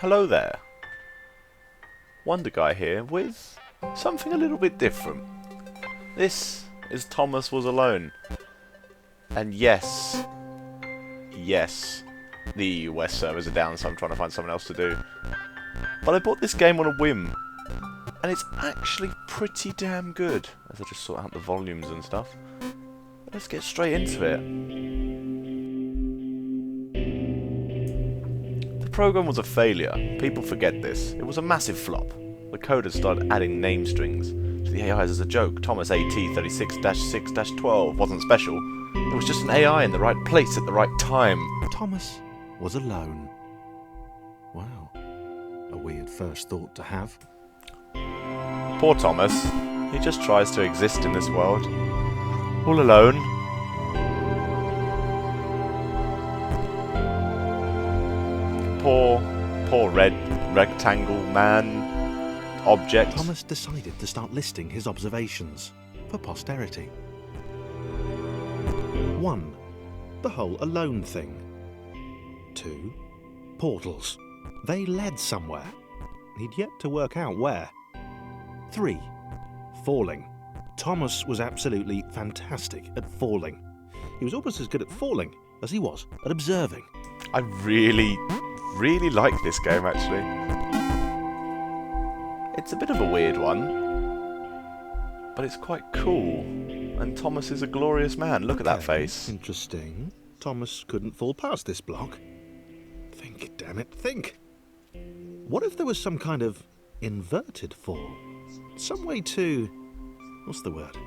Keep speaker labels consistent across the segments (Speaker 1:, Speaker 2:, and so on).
Speaker 1: Hello there. Wonder Guy here with something a little bit different. This is Thomas Was Alone. And yes, the US servers are down, so I'm trying to find something else to do. But I bought this game on a whim, and it's actually pretty damn good. As I just sort out the volumes and stuff. Let's get straight into it. The program was a failure. People forget this. It was a massive flop. The coders started adding name strings to the AIs as a joke. Thomas AT36-6-12 wasn't special. It was just an AI in the right place at the right time.
Speaker 2: Thomas was alone. Wow. A weird first thought to have.
Speaker 1: Poor Thomas. He just tries to exist in this world. All alone. Poor red rectangle man object.
Speaker 2: Thomas decided to start listing his observations for posterity. 1. The whole alone thing. 2. Portals. They led somewhere. He'd yet to work out where. 3. Falling. Thomas was absolutely fantastic at falling. He was almost as good at falling as he was at observing.
Speaker 1: I really like this game, actually. It's a bit of a weird one, but it's quite cool. And Thomas is a glorious man. Look at that face.
Speaker 2: Interesting. Thomas couldn't fall past this block. Think, damn it, think. What if there was some kind of inverted fall? Some way to... what's the word?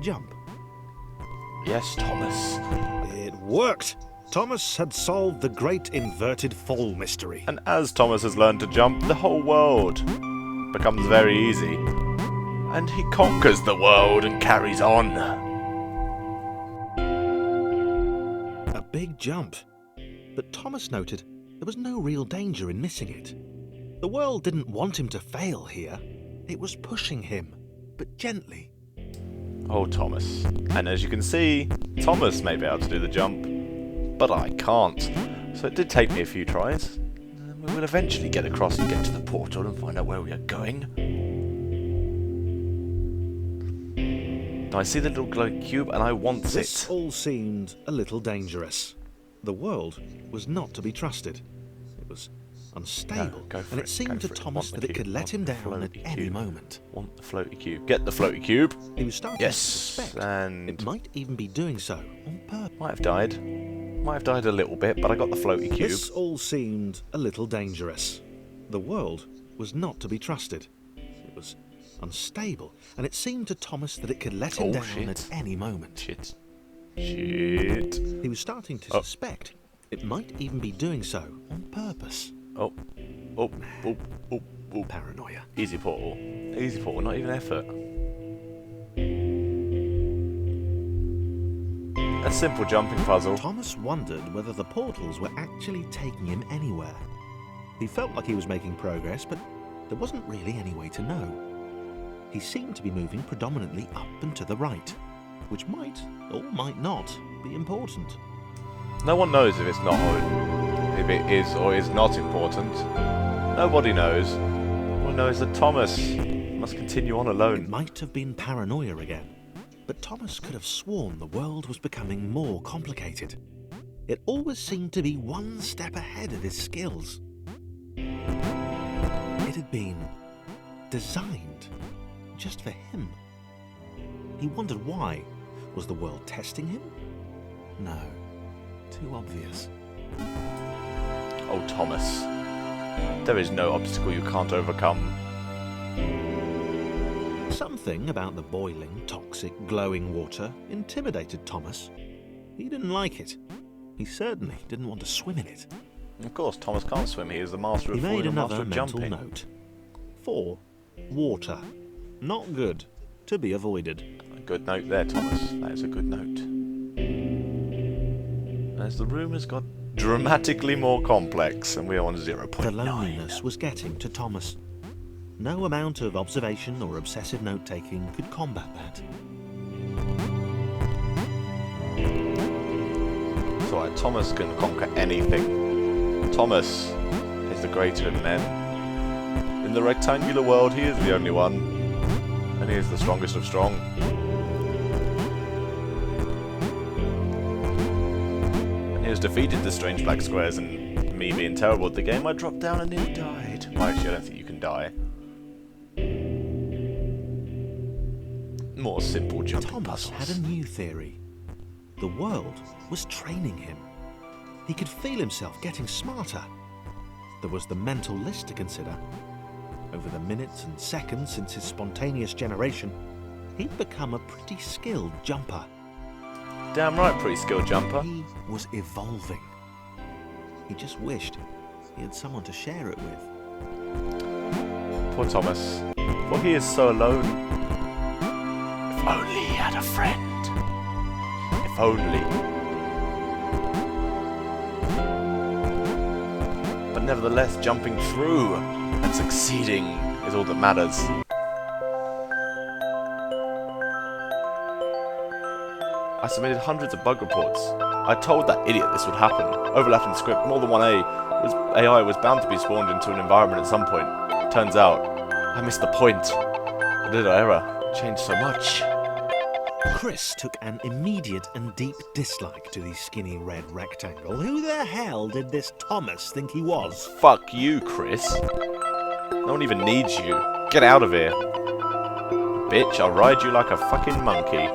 Speaker 2: Jump.
Speaker 1: Yes, Thomas.
Speaker 2: It worked! Thomas had solved the great inverted fall mystery.
Speaker 1: And as Thomas has learned to jump, the whole world becomes very easy. And he conquers the world and carries on.
Speaker 2: A big jump. But Thomas noted there was no real danger in missing it. The world didn't want him to fail here. It was pushing him, but gently.
Speaker 1: Oh, Thomas. And as you can see, Thomas may be able to do the jump, but I can't. So it did take me a few tries. And we will eventually get across and get to the portal and find out where we are going. Now I see the little glowing cube and I want it.
Speaker 2: This all seemed a little dangerous. The world was not to be trusted. It was unstable, and it seemed to Thomas that it could let him down at any moment.
Speaker 1: Want the floaty cube. Get the floaty cube.
Speaker 2: He was starting to suspect
Speaker 1: and
Speaker 2: it might even be doing so on purpose.
Speaker 1: Might have died. Might have died a little bit, but I got the floaty cube.
Speaker 2: This all seemed a little dangerous. The world was not to be trusted. It was unstable, and it seemed to Thomas that it could let him down at any moment.
Speaker 1: Shit.
Speaker 2: He was starting to suspect it might even be doing so on purpose.
Speaker 1: Oh.
Speaker 2: Paranoia.
Speaker 1: Easy portal, not even effort. A simple jumping puzzle.
Speaker 2: Thomas wondered whether the portals were actually taking him anywhere. He felt like he was making progress, but there wasn't really any way to know. He seemed to be moving predominantly up and to the right, which might or might not be important.
Speaker 1: No one knows if it's not, or if it is or is not important. Nobody knows. All I know is that Thomas must continue on alone.
Speaker 2: It might have been paranoia again, but Thomas could have sworn the world was becoming more complicated. It always seemed to be one step ahead of his skills. It had been designed just for him. He wondered why. Was the world testing him? No. Too obvious.
Speaker 1: Oh, Thomas. There is no obstacle you can't overcome.
Speaker 2: Something about the boiling, toxic, glowing water intimidated Thomas. He didn't like it. He certainly didn't want to swim in it.
Speaker 1: Of course, Thomas can't swim. He is the master of
Speaker 2: He
Speaker 1: falling
Speaker 2: made
Speaker 1: and master
Speaker 2: another
Speaker 1: of
Speaker 2: mental
Speaker 1: jumping.
Speaker 2: note. 4. Water. Not good. To be avoided.
Speaker 1: A good note there, Thomas. That is a good note. As the room has got dramatically more complex, and we are on 0.9.
Speaker 2: The loneliness was getting to Thomas. No amount of observation or obsessive note-taking could combat that.
Speaker 1: It's alright, Thomas can conquer anything. Thomas is the greater of men. In the rectangular world, he is the only one, and he is the strongest of strong. And he has defeated the strange black squares, and me being terrible at the game, I dropped down and nearly died. Well, actually, I don't think you can die. More simple jumping
Speaker 2: Thomas
Speaker 1: puzzles.
Speaker 2: had a new theory. The world was training him. He could feel himself getting smarter. There was the mental list to consider. Over the minutes and seconds since his spontaneous generation, he'd become a pretty skilled jumper.
Speaker 1: Damn right, pretty skilled jumper.
Speaker 2: He was evolving. He just wished he had someone to share it with.
Speaker 1: Poor Thomas, for he is so alone. If only he had a friend. If only. But nevertheless, jumping through and succeeding is all that matters. I submitted hundreds of bug reports. I told that idiot this would happen. Overlapping script, more than one AI was bound to be spawned into an environment at some point. Turns out, I missed the point. What did I ever change so much?
Speaker 2: Chris took an immediate and deep dislike to the skinny red rectangle. Who the hell did this Thomas think he was?
Speaker 1: Fuck you, Chris. No one even needs you. Get out of here. Bitch, I'll ride you like a fucking monkey.